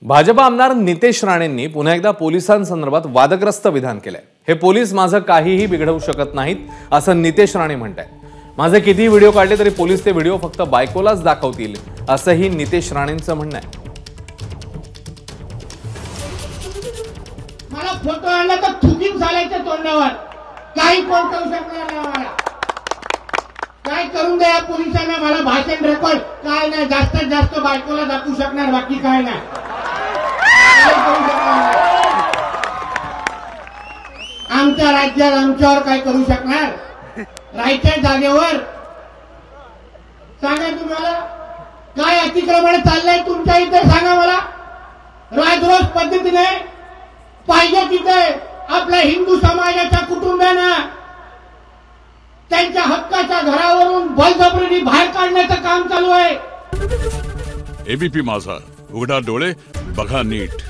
भाजप आमदार नितेश राणेंनी पुन्हा एकदा पोलिसांसंदर्भात वादग्रस्त विधान केलंय। हे पोलीस माझं काहीही बिघडवू शकत नाहीत असं नितेश राणे म्हणतायत। माझे किती व्हिडिओ काढले तरी पोलीस ते व्हिडिओ फक्त बायकोलाच दाखवतील असंही नितेश राणेंचं म्हणणं आहे। मला फोटो आणला तर थुकीन झाल्याच्या तोंडावर काही कोण करू शकणार नाही। मला काय करून द्या पोलिसांना, मला भाषण रेकॉर्ड काय नाही, जास्तीत जास्त बायकोला दाखवू शकणार, बाकी काय नाही। आमच्या राज्यात आमच्यावर काय करू शकणार? राहायच्या जागेवर सांगा तुम्हाला काय अतिक्रमण चाललंय तुमच्या इथे, सांगा मला। राजरोस पद्धतीने पाहिजे तिथे आपल्या हिंदू समाजाच्या कुटुंबांना त्यांच्या हक्काच्या घरावरून बळजबरीने बाहेर काढण्याचं काम चालू आहे। एबीपी माझा, उघडा डोळे बघा नीट।